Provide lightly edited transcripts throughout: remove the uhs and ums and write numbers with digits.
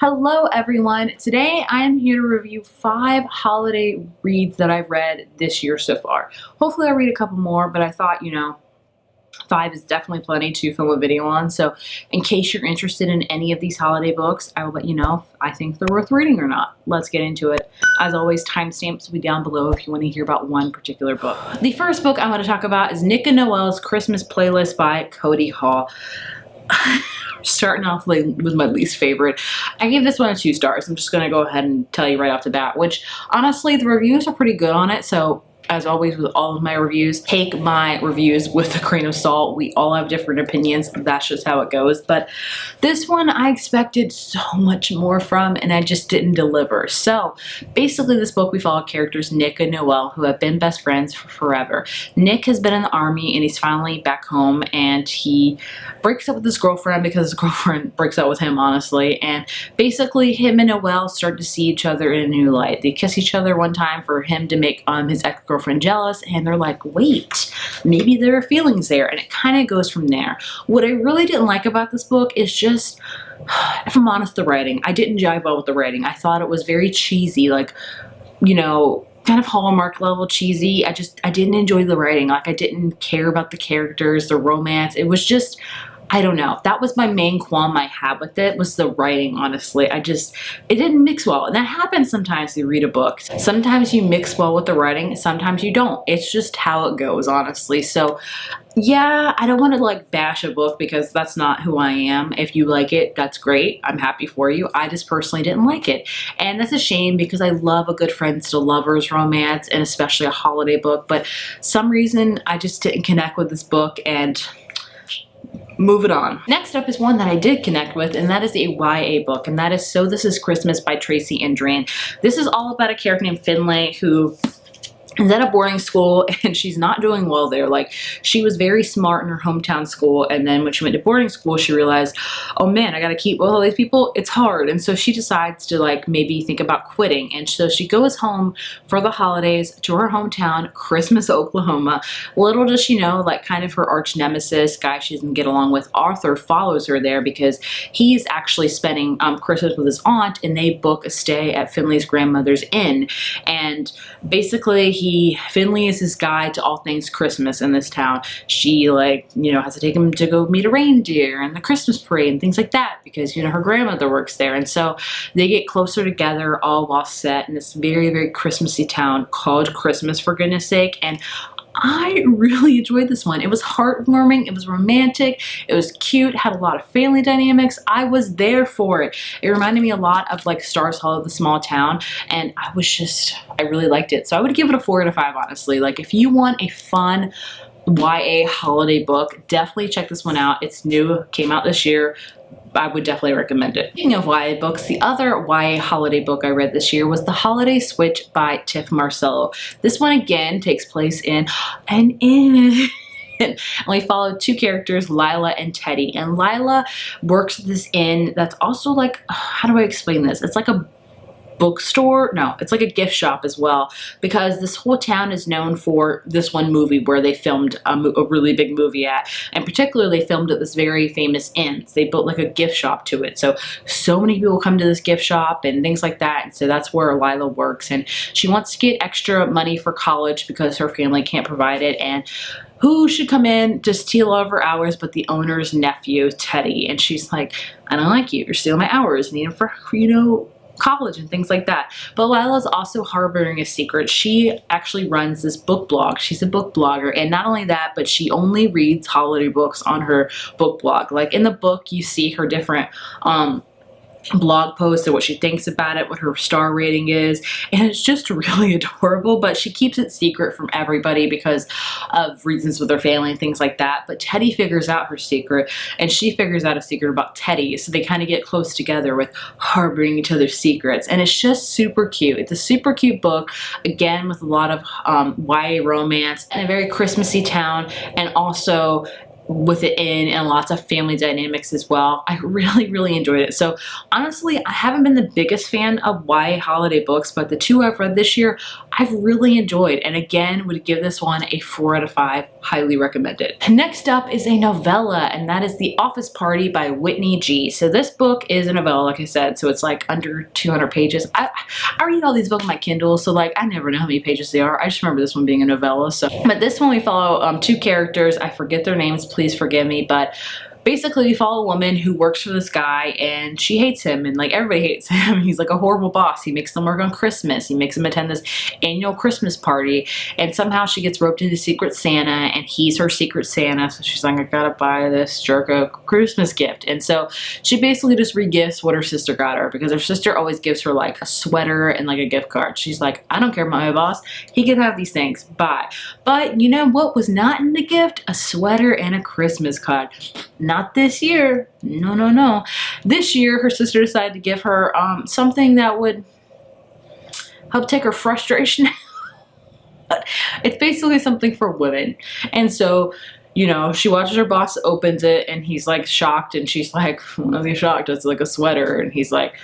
Hello everyone. Today I am here to review 5 holiday reads that I've read this year so far. Hopefully I'll read a couple more, but I thought, 5 is definitely plenty to film a video on. So in case you're interested in any of these holiday books, I will let you know if I think they're worth reading or not. Let's get into it. As always, timestamps will be down below if you want to hear about one particular book. The first book I'm going to talk about is Nick and Noel's Christmas Playlist by Cody Hall. Starting off with my least favorite. I gave this one a 2 stars. I'm just going to go ahead and tell you right off the bat, which honestly the reviews are pretty good on it. So as always with all of my reviews, take my reviews with a grain of salt. We all have different opinions. That's just how it goes. But this one I expected so much more from, and I just didn't deliver. So basically this book, we follow characters Nick and Noel, who have been best friends for forever. Nick has been in the army and he's finally back home, and he breaks up with his girlfriend because his girlfriend breaks up with him, honestly. And basically him and Noel start to see each other in a new light. They kiss each other one time for him to make his ex-girlfriend jealous, and they're like, wait, maybe there are feelings there, and it kind of goes from there. What I really didn't like about this book is just, if I'm honest, the writing. I didn't jive well with the writing. I thought it was very cheesy, like, kind of Hallmark level cheesy. I didn't enjoy the writing. Like, I didn't care about the characters, the romance. It was just, I don't know. That was my main qualm I had with it, was the writing, honestly. It didn't mix well. And that happens sometimes you read a book. Sometimes you mix well with the writing, sometimes you don't. It's just how it goes, honestly. So yeah, I don't want to like bash a book because that's not who I am. If you like it, that's great. I'm happy for you. I just personally didn't like it. And that's a shame because I love a good friends to lovers romance, and especially a holiday book. But some reason I just didn't connect with this book, and moving on. Next up is one that I did connect with, and that is a YA book, and that is So This Is Christmas by Tracy Andrian. This is all about a character named Finlay who is at a boarding school, and she's not doing well there. Like, she was very smart in her hometown school, and then when she went to boarding school, she realized, oh man, I gotta keep with all these people, it's hard. And so she decides to like maybe think about quitting. And so she goes home for the holidays to her hometown, Christmas, Oklahoma. Little does she know, like, kind of her arch nemesis, guy she doesn't get along with, Arthur, follows her there because he's actually spending Christmas with his aunt, and they book a stay at Finley's grandmother's inn. And basically Finley is his guide to all things Christmas in this town. She has to take him to go meet a reindeer and the Christmas parade and things like that because, her grandmother works there. And so they get closer together, all while set in this very, very Christmassy town called Christmas, for goodness sake. And I really enjoyed this one. It was heartwarming, it was romantic, it was cute, had a lot of family dynamics. I was there for it. It reminded me a lot of like Stars Hollow, the small town, and I really liked it. So I would give it a 4 out of 5, honestly. Like, if you want a fun YA holiday book, definitely check this one out. It's new, came out this year. I would definitely recommend it. Speaking of YA books, the other YA holiday book I read this year was The Holiday Switch by Tiff Marcello. This one again takes place in an inn. And we follow 2 characters, Lila and Teddy. And Lila works at this inn that's also like, how do I explain this? It's like a bookstore. No, it's like a gift shop as well, because this whole town is known for this one movie where they filmed a really big movie at, and particularly they filmed at this very famous inn. They built like a gift shop to it. So many people come to this gift shop and things like that. And so that's where Lila works, and she wants to get extra money for college because her family can't provide it. And who should come in to steal all of her hours but the owner's nephew, Teddy. And she's like, I don't like you. You're stealing my hours. Need them for, college and things like that. But Lila's also harboring a secret. She actually runs this book blog. She's a book blogger, and not only that, but she only reads holiday books on her book blog. Like, in the book you see her different blog posts and what she thinks about it, what her star rating is, and it's just really adorable. But she keeps it secret from everybody because of reasons with her family and things like that. But Teddy figures out her secret, and she figures out a secret about Teddy, so they kind of get close together with harboring each other's secrets. And it's just super cute. It's a super cute book, again with a lot of YA romance and a very Christmassy town, and also with it in and lots of family dynamics as well. I really enjoyed it. So honestly, I haven't been the biggest fan of YA holiday books, but the two I've read this year, I've really enjoyed, and again, would give this one a 4 out of 5. Highly recommended. Next up is a novella, and that is The Office Party by Whitney G. So this book is a novella, like I said, so it's like under 200 pages. I read all these books on my Kindle, so like I never know how many pages they are. I just remember this one being a novella. So, but this one we follow two characters. I forget their names, please forgive me, but basically we follow a woman who works for this guy and she hates him, and like everybody hates him. He's like a horrible boss. He makes them work on Christmas. He makes them attend this annual Christmas party, and somehow she gets roped into Secret Santa and he's her Secret Santa. So she's like, I gotta buy this jerk a Christmas gift. And so she basically just re-gifts what her sister got her, because her sister always gives her like a sweater and like a gift card. She's like, I don't care about my boss. He can have these things. Bye. But you know what was not in the gift? A sweater and a Christmas card. Not this year. No. This year, her sister decided to give her something that would help take her frustration out. It's basically something for women. And so, you know, she watches her boss opens it and he's like shocked, and she's like, why is he shocked? It's like a sweater. And he's like,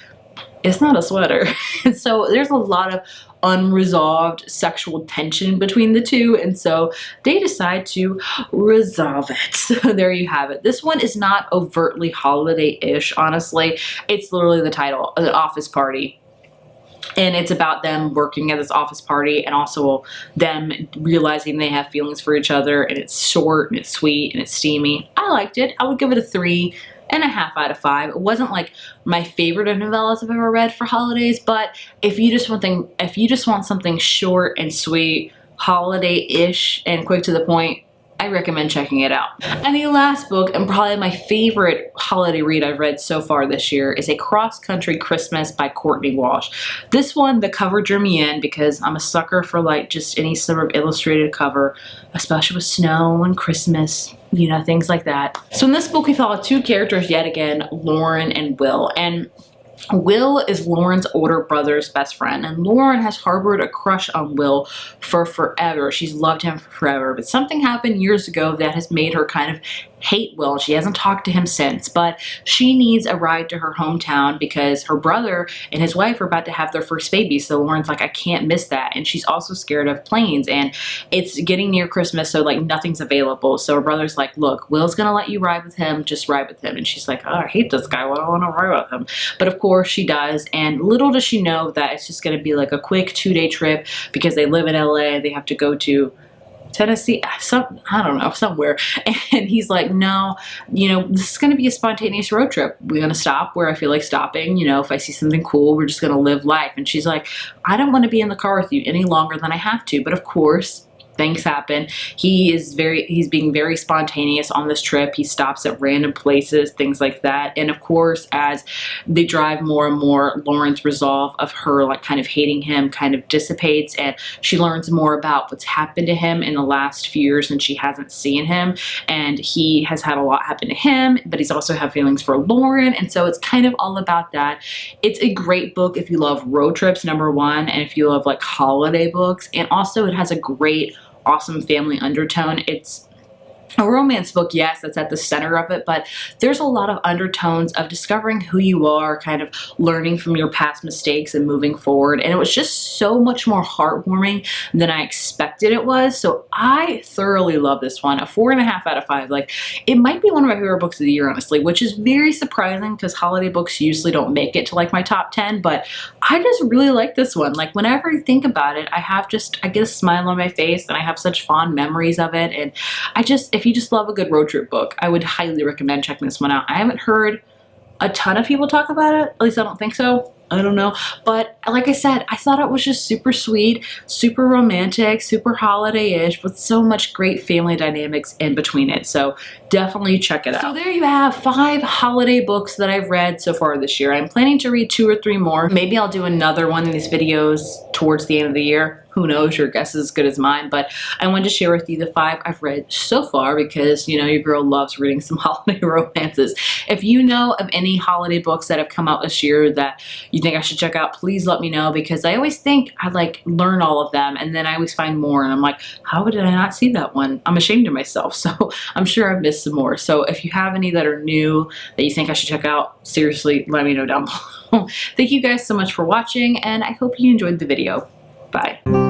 it's not a sweater. And so there's a lot of unresolved sexual tension between the two, and so they decide to resolve it. So there you have it. This one is not overtly holiday-ish, honestly. It's literally the title, The Office Party. And it's about them working at this office party and also them realizing they have feelings for each other, and it's short and it's sweet and it's steamy. I liked it. I would give it a 3.5 out of 5. It wasn't like my favorite of novellas I've ever read for holidays, but if you just want something short and sweet, holiday-ish and quick to the point, I recommend checking it out. And the last book, and probably my favorite holiday read I've read so far this year, is A Cross-Country Christmas by Courtney Walsh. This one, the cover drew me in because I'm a sucker for like just any sort of illustrated cover, especially with snow and Christmas, you know, things like that. So in this book, we follow two characters yet again, Lauren and Will. And Will is Lauren's older brother's best friend, and Lauren has harbored a crush on Will for forever. She's loved him for forever, but something happened years ago that has made her kind of hate Will. She hasn't talked to him since, but she needs a ride to her hometown because her brother and his wife are about to have their first baby. So Lauren's like, I can't miss that. And she's also scared of planes, and it's getting near Christmas, so like nothing's available. So her brother's like, look, Will's gonna let you ride with him, just ride with him. And she's like, oh, I hate this guy, why do I want to ride with him? But of course she does, and little does she know that it's just gonna be like a quick 2-day trip because they live in LA. They have to go to Tennessee, I don't know, somewhere. And he's like, no, you know, this is going to be a spontaneous road trip. We're going to stop where I feel like stopping. You know, if I see something cool, we're just going to live life. And she's like, I don't want to be in the car with you any longer than I have to. But of course, things happen. He's being very spontaneous on this trip. He stops at random places, things like that. And of course, as they drive more and more, Lauren's resolve of her like kind of hating him kind of dissipates, and she learns more about what's happened to him in the last few years, and she hasn't seen him, and he has had a lot happen to him, but he's also had feelings for Lauren. And so it's kind of all about that. It's a great book if you love road trips, number one, and if you love like holiday books, and also it has a great awesome family undertone. It's a romance book, yes, that's at the center of it, but there's a lot of undertones of discovering who you are, kind of learning from your past mistakes and moving forward. And it was just so much more heartwarming than I expected it was. So I thoroughly love this one. A 4.5 out of 5. Like, it might be one of my favorite books of the year, honestly, which is very surprising because holiday books usually don't make it to like my top 10, but I just really like this one. Like, whenever I think about it, I get a smile on my face, and I have such fond memories of it. And if you just love a good road trip book, I would highly recommend checking this one out. I haven't heard a ton of people talk about it. At least I don't think so. I don't know. But like I said, I thought it was just super sweet, super romantic, super holiday-ish, with so much great family dynamics in between it. So definitely check it out. So there you have 5 holiday books that I've read so far this year. I'm planning to read 2 or 3 more. Maybe I'll do another one of these videos towards the end of the year. Who knows, your guess is as good as mine, but I wanted to share with you the 5 I've read so far because, you know, your girl loves reading some holiday romances. If you know of any holiday books that have come out this year that you think I should check out, please let me know, because I always think I like learn all of them, and then I always find more, and I'm like, how did I not see that one? I'm ashamed of myself, so I'm sure I've missed guys some more. So if you have any that are new that you think I should check out, seriously, let me know down below. Thank you guys so much for watching, and I hope you enjoyed the video. Bye.